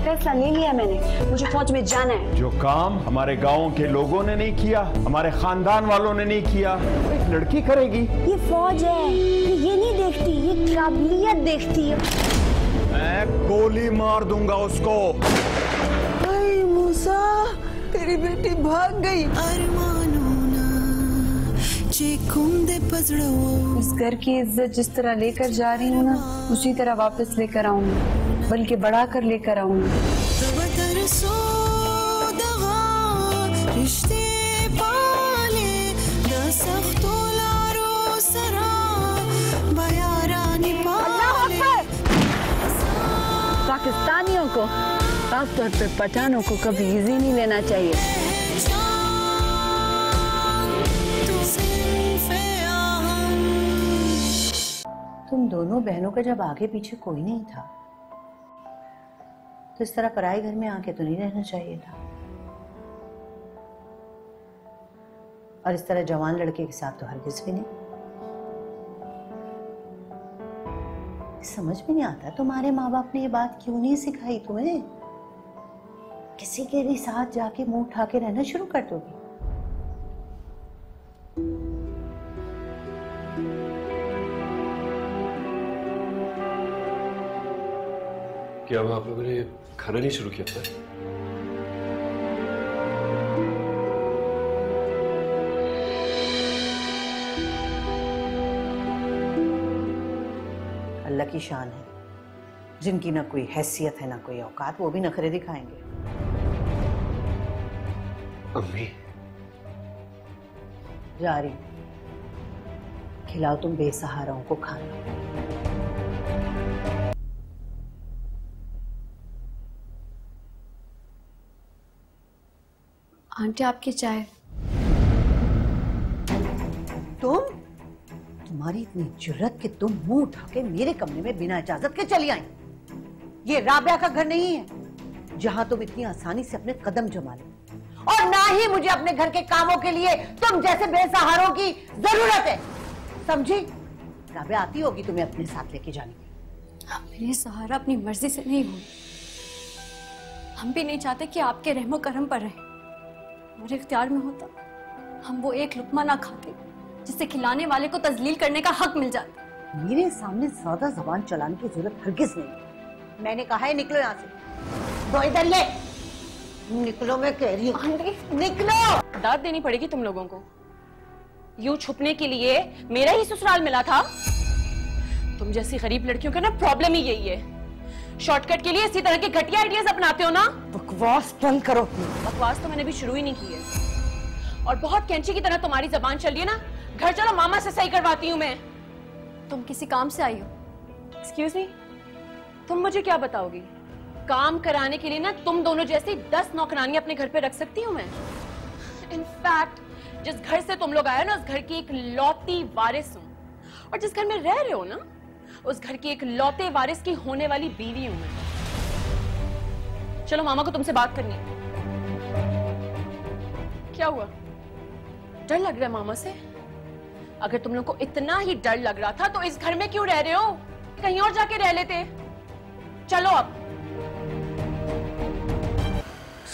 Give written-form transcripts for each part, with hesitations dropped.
फैसला ले लिया मैंने, मुझे फौज में जाना है। जो काम हमारे गांव के लोगों ने नहीं किया, हमारे खानदान वालों ने नहीं किया, तो एक लड़की करेगी। ये फौज है, ये नहीं देखती, ये काबिलियत देखती है। मैं गोली मार दूंगा उसको। अरे मूसा, तेरी बेटी भाग गई। इस घर की इज्जत जिस तरह लेकर जा रही हूँ ना, उसी तरह वापस लेकर आऊंगी, बल्कि बढ़ा कर लेकर आऊंगी। पाकिस्तानियों को, खासतौर पे पठानों को कभी इजी नहीं लेना चाहिए। तुम दोनों बहनों का जब आगे पीछे कोई नहीं था, तो इस तरह पराए घर में आके तो नहीं रहना चाहिए था। और इस तरह जवान लड़के के साथ तो हरगिज भी नहीं। समझ में नहीं आता तुम्हारे माँ बाप ने ये बात क्यों नहीं सिखाई तुम्हें। किसी के भी साथ जाके मुंह उठा के रहना शुरू कर दोगी। क्या आप लोगों ने खाना नहीं शुरू किया था? अल्लाह की शान है, जिनकी ना कोई हैसियत है ना कोई औकात, वो भी नखरे दिखाएंगे। अम्मी, जा रही, खिलाओ तुम बेसहाराओं को खाना। आंटी आपकी चाय। तुम्हारी इतनी जुर्रत कि तुम मुंह उठा के मेरे कमरे में बिना इजाजत के चली आई। ये राबिया का घर नहीं है जहां तुम इतनी आसानी से अपने कदम जमा लो, और ना ही मुझे अपने घर के कामों के लिए तुम जैसे बेसहारों की जरूरत है, समझी? राबिया आती होगी तुम्हें अपने साथ लेके जाने के। आप मेरे सहारा अपनी मर्जी से नहीं हो। हम भी नहीं चाहते कि आपके रहमो करम पर रहे। हमारे इख्तियार में होता, हम वो एक लुकमा ना खाते जिससे खिलाने वाले को तजलील करने का हक मिल जाता। मेरे सामने ज्यादा जबान चलाने की जरूरत हरगिज नहीं। मैंने कहा है निकलो यहाँ से। दो इधर ये, निकलो, मैं कह रही हूँ निकलो। दाद देनी पड़ेगी तुम लोगों को। यूं छुपने के लिए मेरा ही ससुराल मिला था। तुम जैसी गरीब लड़कियों का ना प्रॉब्लम ही यही है, शॉर्टकट के लिए इसी तरह के घटिया आइडियाज अपनाते हो ना। बकवास बंद करो। बकवास तो मैंने भी शुरू ही नहीं की है, और बहुत कैंची की तरह तुम्हारी जबान चल रही है ना। घर चलो, मामा से सही करवाती हूँ मैं। तुम किसी काम से आई हो? एक्सक्यूज मी, तुम मुझे क्या बताओगी? काम कराने के लिए ना तुम दोनों जैसी 10 नौकरानी अपने घर पे रख सकती हूँ मैं। इनफैक्ट जिस घर से तुम लोग आए हो ना, उस घर की एक लौती वारिस हूँ, और जिस घर में रह रहे हो ना, उस घर की एक लौते वारिस की होने वाली बीवी हूं मैं। चलो, मामा को तुमसे बात करनी है। क्या हुआ? डर लग रहा है मामा से? अगर तुम लोग को इतना ही डर लग रहा था तो इस घर में क्यों रह रहे हो? कहीं और जाके रह लेते। चलो अब।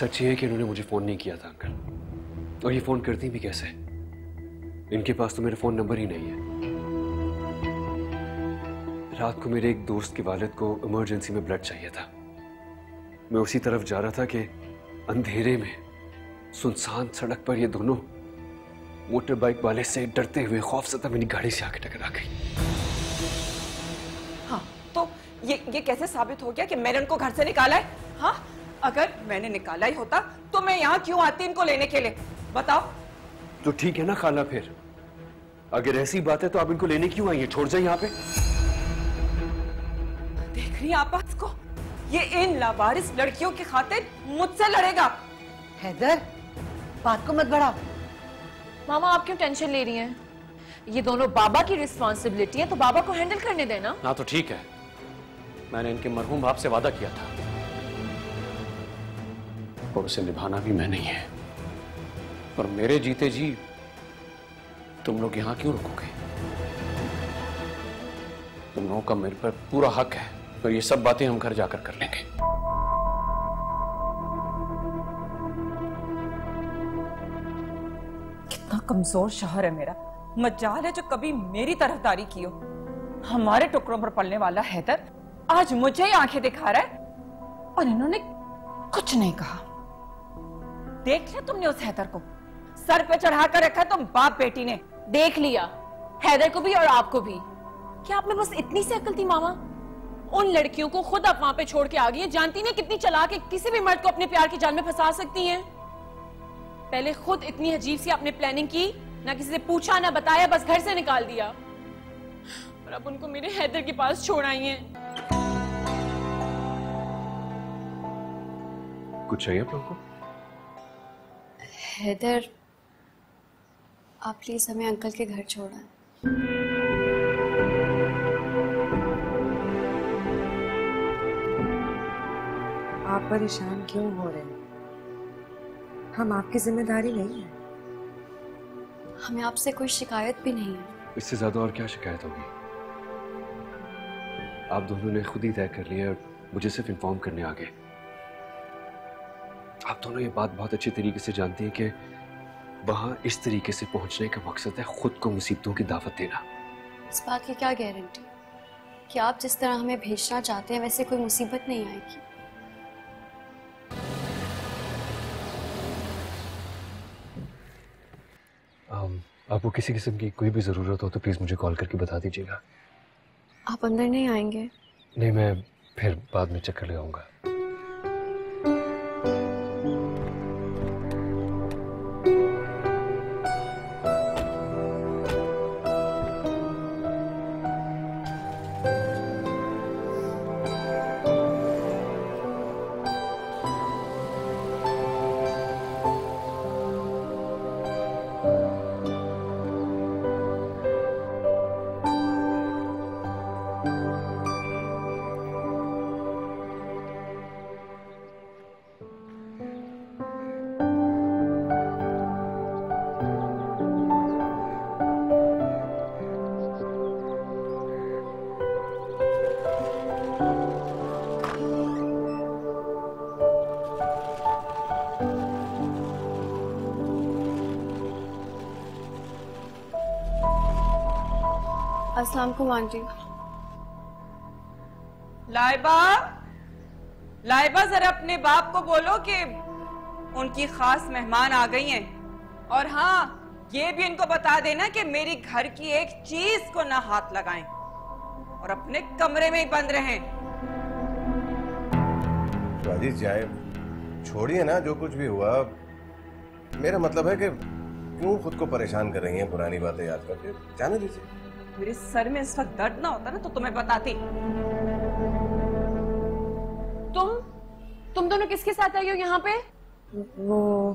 सच ये है कि इन्होंने मुझे फोन नहीं किया था अंकल, और ये फोन करती भी कैसे? इनके पास तो मेरा फोन नंबर ही नहीं है। रात को मेरे एक दोस्त के वालिद को इमरजेंसी में ब्लड चाहिए था। मैं उसी तरफ जा रहा था कि अंधेरे में सुनसान सड़क पर ये दोनों मोटर बाइक वाले से डरते हुए खौफजदा मेरी गाड़ी से आके टकरा गई। हाँ, तो ये कैसे साबित हो गया कि मैंने उनको घर से निकाला है? हाँ, अगर मैंने निकाला ही होता तो मैं यहाँ क्यों आती इनको लेने के लिए? बताओ। तो ठीक है ना खाला, फिर अगर ऐसी बात है तो आप इनको लेने क्यों आई हैं? छोड़ जाए यहाँ पे। देख रही हैं आप इसको? ये इन लावारिस लड़कियों की खातिर मुझसे लड़ेगा। हैदर, बात को मत बढ़ाओ। मामा, आप क्यों टेंशन ले रही हैं? ये दोनों बाबा की रिस्पॉन्सिबिलिटी है, तो बाबा को हैंडल करने देना। हाँ तो ठीक है, मैंने इनके मरहूम बाप से वादा किया था और उसे निभाना भी मैंने ही है। और मेरे जीते जी तुम लोग यहां क्यों रुकोगे? तुम लोगों का मेरे पर पूरा हक है, और ये सब बातें हम घर जाकर कर लेंगे। कमजोर शौहर है मेरा, मजाल है जो कभी मेरी तरफदारी की हो। हमारे टुकड़ों पर पलने वाला हैदर आज मुझे ही आंखें दिखा रहा है और इन्होंने कुछ नहीं कहा। देख लिया तुमने उस हैदर को, सर पे चढ़ा कर रखा तुम बाप बेटी ने। देख लिया, हैदर को भी और आपको भी। क्या आप में बस इतनी सी अक्ल थी मामा? उन लड़कियों को खुद आप वहां पे छोड़ के आ गई हैं। जानती नहीं कितनी चालाक है, किसी भी मर्द को अपने प्यार की जाल में फंसा सकती हैं। पहले खुद इतनी अजीब सी आपने प्लानिंग की, ना किसी से पूछा ना बताया, बस घर से निकाल दिया और अब उनको मेरे हैदर के पास छोड़ आई हैं। कुछ चाहिए आप लोगों को? हैदर, आप प्लीज हमें अंकल के घर छोड़ा। आप परेशान क्यों हो रहे हैं? हम आपकी जिम्मेदारी नहीं है। हमें आपसे कोई शिकायत भी नहीं है। इससे ज्यादा और क्या शिकायत होगी? आप दोनों ने खुद ही तय कर लिया और मुझे सिर्फ इन्फॉर्म करने आ गए। आप दोनों ये बात बहुत अच्छी तरीके से जानती हैं कि वहां इस तरीके से पहुंचने का मकसद है खुद को मुसीबतों की दावत देना। इस बात की क्या गारंटी कि आप जिस तरह हमें भेजना चाहते हैं वैसे कोई मुसीबत नहीं आएगी? आपको किसी किस्म की कोई भी जरूरत हो तो प्लीज मुझे कॉल करके बता दीजिएगा। आप अंदर नहीं आएंगे? नहीं, मैं फिर बाद में चक्कर लगाऊंगा। अस्सलाम वालेकुम आंटी। लाइबा, लाइबा जरा अपने बाप को बोलो कि उनकी खास मेहमान आ गई हैं। और हाँ, ये भी इनको बता देना कि मेरी घर की एक चीज को ना हाथ लगाएं और अपने कमरे में ही बंद रहें। राजी जाए, छोड़िए ना जो कुछ भी हुआ। मेरा मतलब है कि क्यों खुद को परेशान कर रही हैं पुरानी बातें याद करके? जाने दीजिए। मेरे सर में इस वक्त दर्द ना होता ना तो तुम्हें बताती। तुम दोनों किसके साथ आई हो यहाँ पे? वो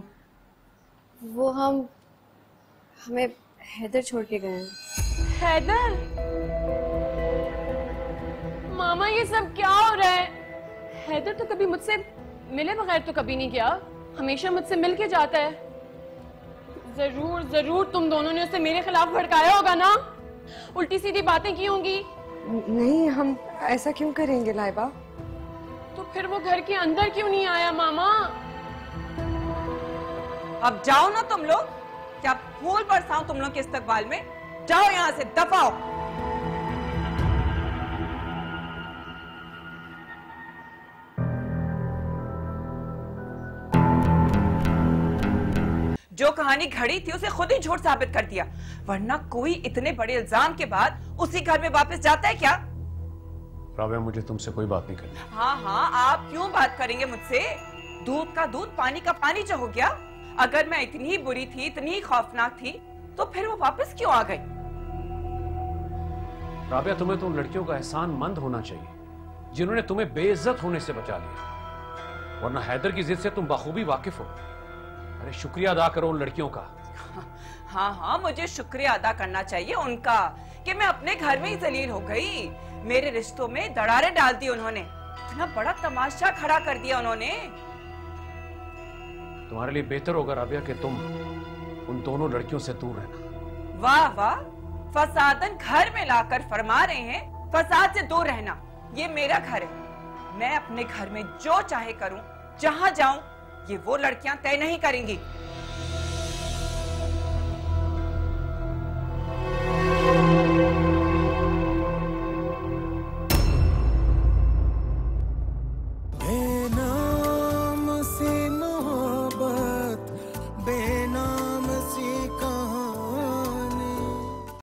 हमें हैदर छोड़ के गए हैं। हैदर? मामा ये सब क्या हो रहा है? हैदर तो कभी मुझसे मिले बगैर तो कभी नहीं गया, हमेशा मुझसे मिल के जाता है। जरूर तुम दोनों ने उसे मेरे खिलाफ भड़काया होगा ना, उल्टी सीधी बातें की होंगी। नहीं, हम ऐसा क्यों करेंगे लाइबा? तो फिर वो घर के अंदर क्यों नहीं आया मामा? अब जाओ ना तुम लोग, क्या फूल बरसाऊं तुम लोग के इस्तकबाल में? जाओ यहां से, दफाओ। जो कहानी घड़ी थी उसे खुद ही झूठ साबित कर दिया, वरना कोई इतने बड़े इल्जाम के बाद उसी घर में वापस जाता है क्या? राबिया, मुझे तुमसे कोई बात नहीं करनी। हाँ, आप क्यों बात करेंगे मुझसे? दूध का दूध, पानी का पानी जो हो गया। अगर मैं इतनी बुरी थी, इतनी खौफनाक थी, तो फिर वो वापस क्यों आ गई? राबिया, तुम्हें तो उन लड़कियों का एहसानमंद होना चाहिए जिन्होंने तुम्हें बेइज्जत होने से बचा लिया, वरना हैदर की जिद से तुम बखूबी वाकिफ हो। अरे शुक्रिया अदा करो उन लड़कियों का। हाँ, मुझे शुक्रिया अदा करना चाहिए उनका कि मैं अपने घर में ही जलील हो गई। मेरे रिश्तों में दरारें डाल दी उन्होंने, इतना बड़ा तमाशा खड़ा कर दिया उन्होंने। तुम्हारे लिए बेहतर होगा राबिया कि तुम उन दोनों लड़कियों से दूर रहना। वाह वाह, फसादन घर में लाकर फरमा रहे हैं फसाद से दूर रहना। ये मेरा घर है, मैं अपने घर में जो चाहे करूं, जहां जाऊं, ये वो लड़कियां तय नहीं करेंगी।